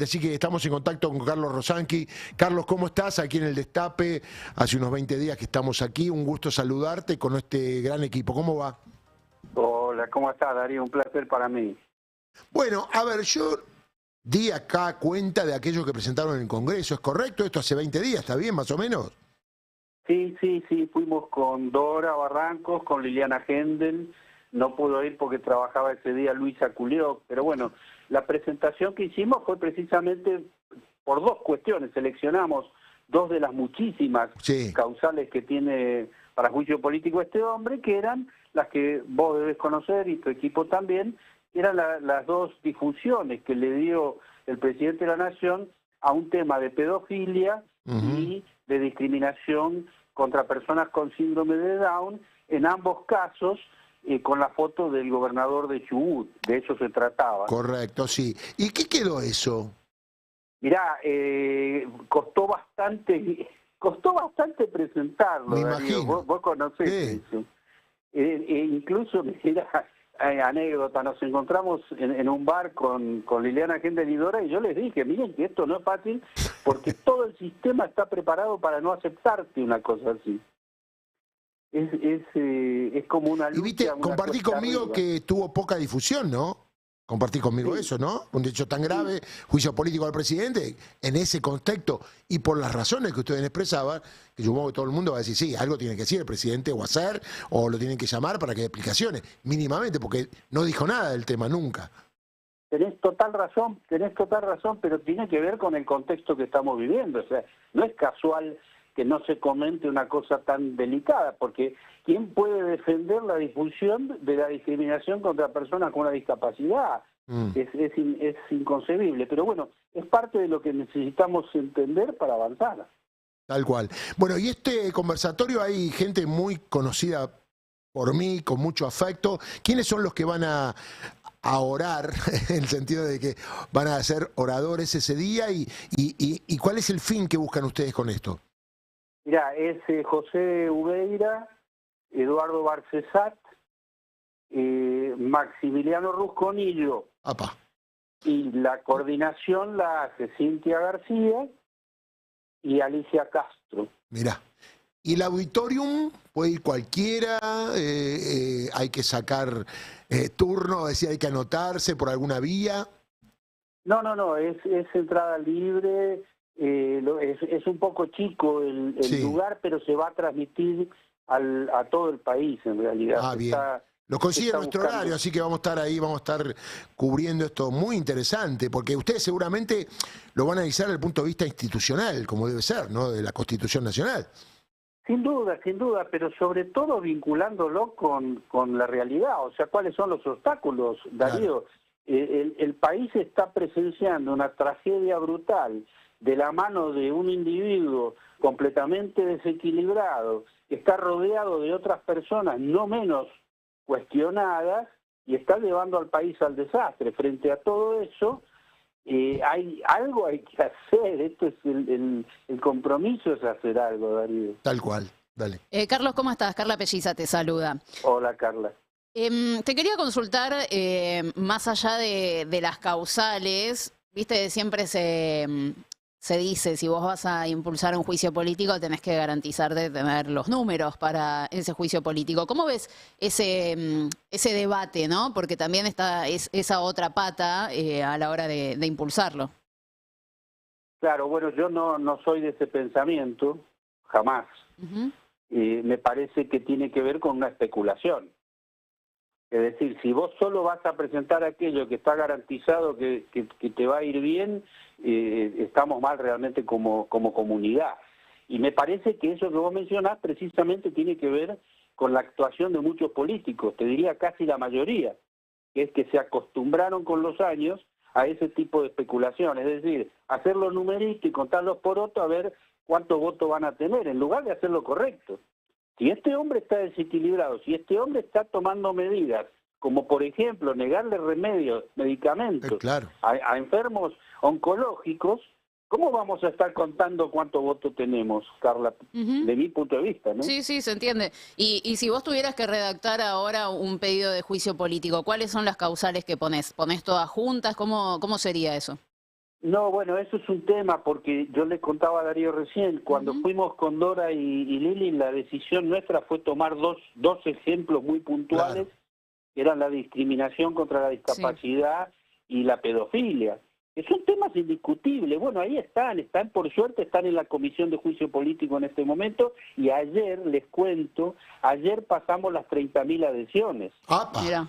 Así que estamos en contacto con Carlos Rosanqui. Carlos, ¿cómo estás? Aquí en el Destape, hace unos 20 días que estamos aquí. Un gusto saludarte con este gran equipo. ¿Cómo va? Hola, ¿cómo estás, Darío? Un placer para mí. Bueno, a ver, yo di acá cuenta de aquello que presentaron en el Congreso. ¿Es correcto? Esto hace 20 días, ¿está bien, más o menos? Sí, fuimos con Dora Barrancos, con Liliana Hendel. No pudo ir porque trabajaba ese día Luisa Culioc, pero bueno, la presentación que hicimos fue precisamente por dos cuestiones. Seleccionamos dos de las muchísimas causales que tiene para juicio político este hombre, que eran las que vos debes conocer y tu equipo también, eran las dos difusiones que le dio el presidente de la Nación a un tema de pedofilia y de discriminación contra personas con síndrome de Down, en ambos casos con la foto del gobernador de Chubut. De eso se trataba. Correcto, sí. ¿Y qué quedó eso? Mirá, costó bastante presentarlo, Me Darío. imagino. Vos conocés eso. Incluso, mirá, anécdota, nos encontramos en un bar con Liliana Hendel y Dora, y yo les dije, miren que esto no es fácil, porque todo el sistema está preparado para no aceptarte una cosa así. Es como una lucha. Y viste, una compartí cuesta conmigo arriba. que tuvo poca difusión, ¿no? Compartí conmigo eso, ¿no? Un hecho tan grave, juicio político al presidente, en ese contexto, y por las razones que ustedes expresaban, que yo supongo que todo el mundo va a decir, sí, algo tiene que decir el presidente o hacer, o lo tienen que llamar para que dé explicaciones, mínimamente, porque no dijo nada del tema nunca. Tenés total razón, pero tiene que ver con el contexto que estamos viviendo. O sea, no es casual que no se comente una cosa tan delicada, porque ¿quién puede defender la difusión de la discriminación contra personas con una discapacidad? Es inconcebible, pero bueno, es parte de lo que necesitamos entender para avanzar. Tal cual. Bueno, y este conversatorio hay gente muy conocida por mí, con mucho afecto. ¿Quiénes son los que van a orar, en el sentido de que van a ser oradores ese día? ¿Y cuál es el fin que buscan ustedes con esto? Mirá, es José Ubeira, Eduardo Barcesat, Maximiliano Rusconillo. Apa. Y la coordinación la hace Cintia García y Alicia Castro. Mirá. ¿Y el auditorium puede ir cualquiera? ¿Hay que sacar turno? Es decir, ¿hay que anotarse por alguna vía? No, es entrada libre. Es un poco chico el lugar, pero se va a transmitir a todo el país en realidad. Ah, bien. Lo consigue en nuestro horario, así que vamos a estar ahí, vamos a estar cubriendo esto muy interesante, porque ustedes seguramente lo van a analizar desde el punto de vista institucional, como debe ser, ¿no? De la Constitución Nacional. Sin duda, pero sobre todo vinculándolo con la realidad. O sea, ¿cuáles son los obstáculos, Darío? Claro. El país está presenciando una tragedia brutal de la mano de un individuo completamente desequilibrado, que está rodeado de otras personas no menos cuestionadas y está llevando al país al desastre. Frente a todo eso, algo hay que hacer. Esto es el compromiso, es hacer algo, Darío. Tal cual, dale. Carlos, ¿cómo estás? Carla Pelliza te saluda. Hola, Carla. Te quería consultar, más allá de las causales, viste, siempre se dice, si vos vas a impulsar un juicio político, tenés que garantizar de tener los números para ese juicio político. ¿Cómo ves ese debate, no? Porque también está esa otra pata a la hora de impulsarlo. Claro, bueno, yo no soy de ese pensamiento, jamás. Me parece que tiene que ver con una especulación. Es decir, si vos solo vas a presentar aquello que está garantizado que te va a ir bien, estamos mal realmente como comunidad. Y me parece que eso que vos mencionás precisamente tiene que ver con la actuación de muchos políticos, te diría casi la mayoría, que es que se acostumbraron con los años a ese tipo de especulación, es decir, hacer los numeritos y contarlos por otro a ver cuántos votos van a tener, en lugar de hacer lo correcto. Si este hombre está desequilibrado, si este hombre está tomando medidas, como por ejemplo negarle remedios, medicamentos a enfermos oncológicos, ¿cómo vamos a estar contando cuántos votos tenemos, Carla? De mi punto de vista, ¿no? Sí, se entiende. Y si vos tuvieras que redactar ahora un pedido de juicio político, ¿cuáles son las causales que ponés? ¿Ponés todas juntas? ¿Cómo sería eso? No, bueno, eso es un tema porque yo le contaba a Darío recién, cuando fuimos con Dora y Lili, la decisión nuestra fue tomar dos ejemplos muy puntuales, que eran la discriminación contra la discapacidad y la pedofilia. Que son temas indiscutibles. Bueno, ahí están, por suerte están en la Comisión de Juicio Político en este momento, y ayer, les cuento, ayer pasamos las 30.000 adhesiones. ¡Apa! Mira.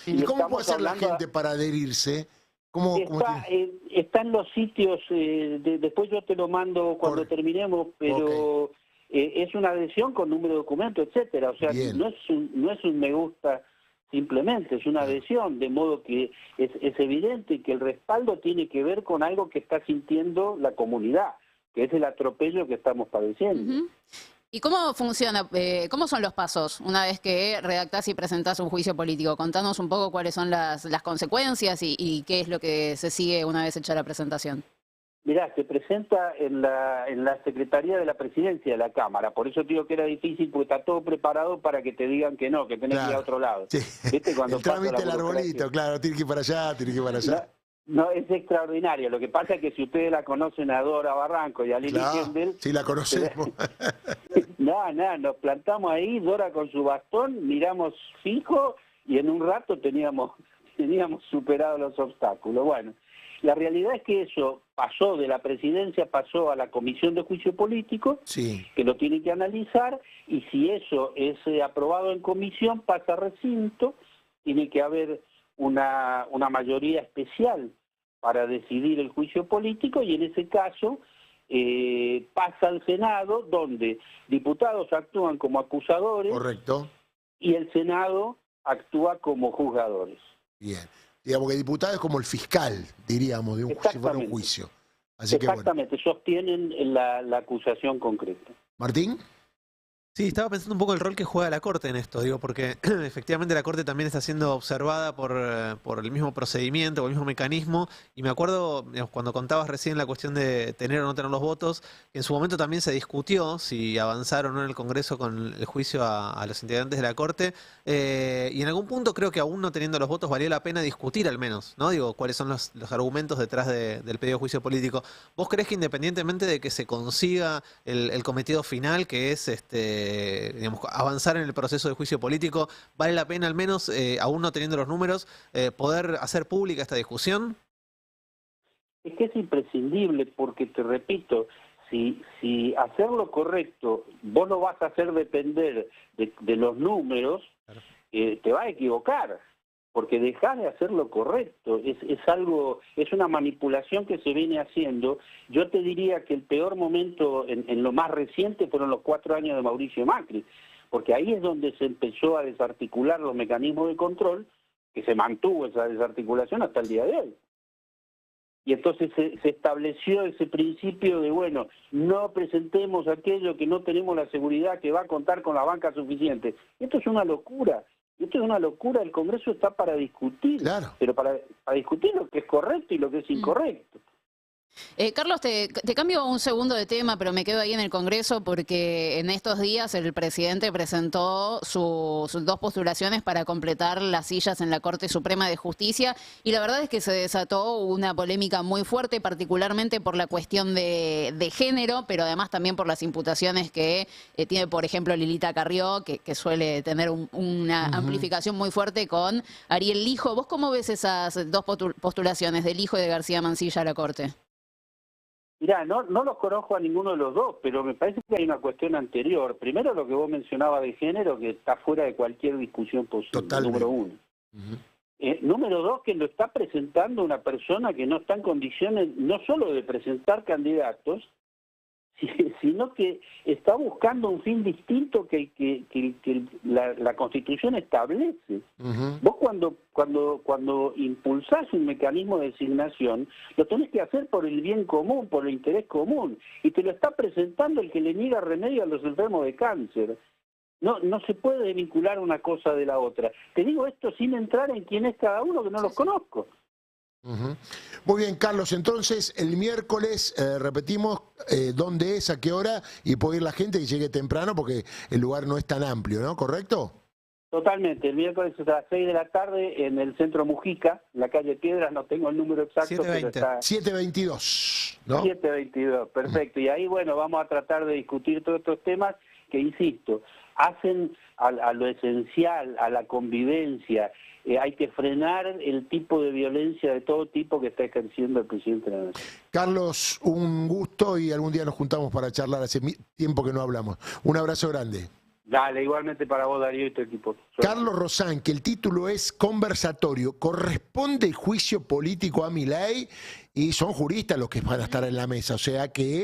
¿Y cómo puede hacer la gente para adherirse? Está en los sitios, después yo te lo mando cuando terminemos, pero es una adhesión con número de documento, etcétera. O sea, no es un me gusta simplemente, es una adhesión, de modo que es evidente que el respaldo tiene que ver con algo que está sintiendo la comunidad, que es el atropello que estamos padeciendo. ¿Y cómo funciona? ¿Cómo son los pasos una vez que redactás y presentás un juicio político? Contanos un poco cuáles son las consecuencias y qué es lo que se sigue una vez hecha la presentación. Mirá, se presenta en la Secretaría de la Presidencia de la Cámara, por eso digo que era difícil, porque está todo preparado para que te digan que no, que tenés que ir a otro lado. Sí. ¿Viste? Cuando el trámite del arbolito, claro, tiene que ir para allá, tiene que ir para allá. No, es extraordinario. Lo que pasa es que si ustedes la conocen a Dora Barranco y a Lili Hendel... Sí, la conocemos. No, nos plantamos ahí, Dora con su bastón, miramos fijo y en un rato teníamos superado los obstáculos. Bueno, la realidad es que eso pasó de la presidencia, pasó a la Comisión de Juicio Político, que lo tiene que analizar, y si eso es aprobado en comisión, pasa a recinto, tiene que haber una mayoría especial para decidir el juicio político, y en ese caso pasa al Senado, donde diputados actúan como acusadores. Correcto. Y el Senado actúa como juzgadores. Bien. Digamos que diputado es como el fiscal, diríamos, de si fuera un juicio. Así exactamente, que, bueno, sostienen la acusación concreta. ¿Martín? Sí, estaba pensando un poco el rol que juega la Corte en esto, digo, porque efectivamente la Corte también está siendo observada por el mismo procedimiento, por el mismo mecanismo, y me acuerdo, digamos, cuando contabas recién la cuestión de tener o no tener los votos, que en su momento también se discutió si avanzar o no en el Congreso con el juicio a los integrantes de la Corte, y en algún punto creo que aún no teniendo los votos valía la pena discutir al menos, ¿no? Digo, cuáles son los argumentos detrás del pedido de juicio político. ¿Vos creés que independientemente de que se consiga el cometido final, que es digamos, avanzar en el proceso de juicio político, vale la pena al menos, aún no teniendo los números, poder hacer pública esta discusión? Es que es imprescindible, porque te repito, si hacer lo correcto vos lo vas a hacer depender de los números, te va a equivocar, porque dejás de hacer lo correcto. Es una manipulación que se viene haciendo. Yo te diría que el peor momento en lo más reciente fueron los 4 años de Mauricio Macri, porque ahí es donde se empezó a desarticular los mecanismos de control, que se mantuvo esa desarticulación hasta el día de hoy. Y entonces se estableció ese principio de, bueno, no presentemos aquello que no tenemos la seguridad que va a contar con la banca suficiente. Esto es una locura. Esto es una locura. El Congreso está para discutir, pero para discutir lo que es correcto y lo que es incorrecto. Carlos, te cambio un segundo de tema, pero me quedo ahí en el Congreso porque en estos días el presidente presentó sus 2 postulaciones para completar las sillas en la Corte Suprema de Justicia, y la verdad es que se desató una polémica muy fuerte, particularmente por la cuestión de género, pero además también por las imputaciones que tiene, por ejemplo, Lilita Carrió, que suele tener una amplificación muy fuerte con Ariel Lijo. ¿Vos cómo ves esas 2 postulaciones de Lijo y de García Mansilla a la Corte? Mirá, no los conozco a ninguno de los dos, pero me parece que hay una cuestión anterior. Primero, lo que vos mencionabas de género, que está fuera de cualquier discusión posible. Totalmente. Número 1. Número 2, que lo está presentando una persona que no está en condiciones no solo de presentar candidatos, sino que está buscando un fin distinto que la Constitución establece. Vos cuando impulsás un mecanismo de designación, lo tenés que hacer por el bien común, por el interés común, y te lo está presentando el que le niega remedio a los enfermos de cáncer. No se puede vincular una cosa de la otra. Te digo esto sin entrar en quién es cada uno, que no los conozco. Muy bien, Carlos, entonces el miércoles repetimos dónde es, a qué hora, y puede ir la gente que llegue temprano porque el lugar no es tan amplio, ¿no? ¿Correcto? Totalmente, el miércoles a las 6 de la tarde en el centro Mujica, en la calle Piedras, no tengo el número exacto, 720. pero está 722, ¿no? 722, perfecto. Y ahí, bueno, vamos a tratar de discutir todos estos temas que, insisto, hacen a lo esencial, a la convivencia. Hay que frenar el tipo de violencia de todo tipo que está ejerciendo el presidente de la Nación. Carlos, un gusto y algún día nos juntamos para charlar. Hace tiempo que no hablamos. Un abrazo grande. Dale, igualmente para vos, Darío, y tu equipo. Carlos Rosán, que el título es Conversatorio, ¿corresponde juicio político a Milei? Y son juristas los que van a estar en la mesa, o sea que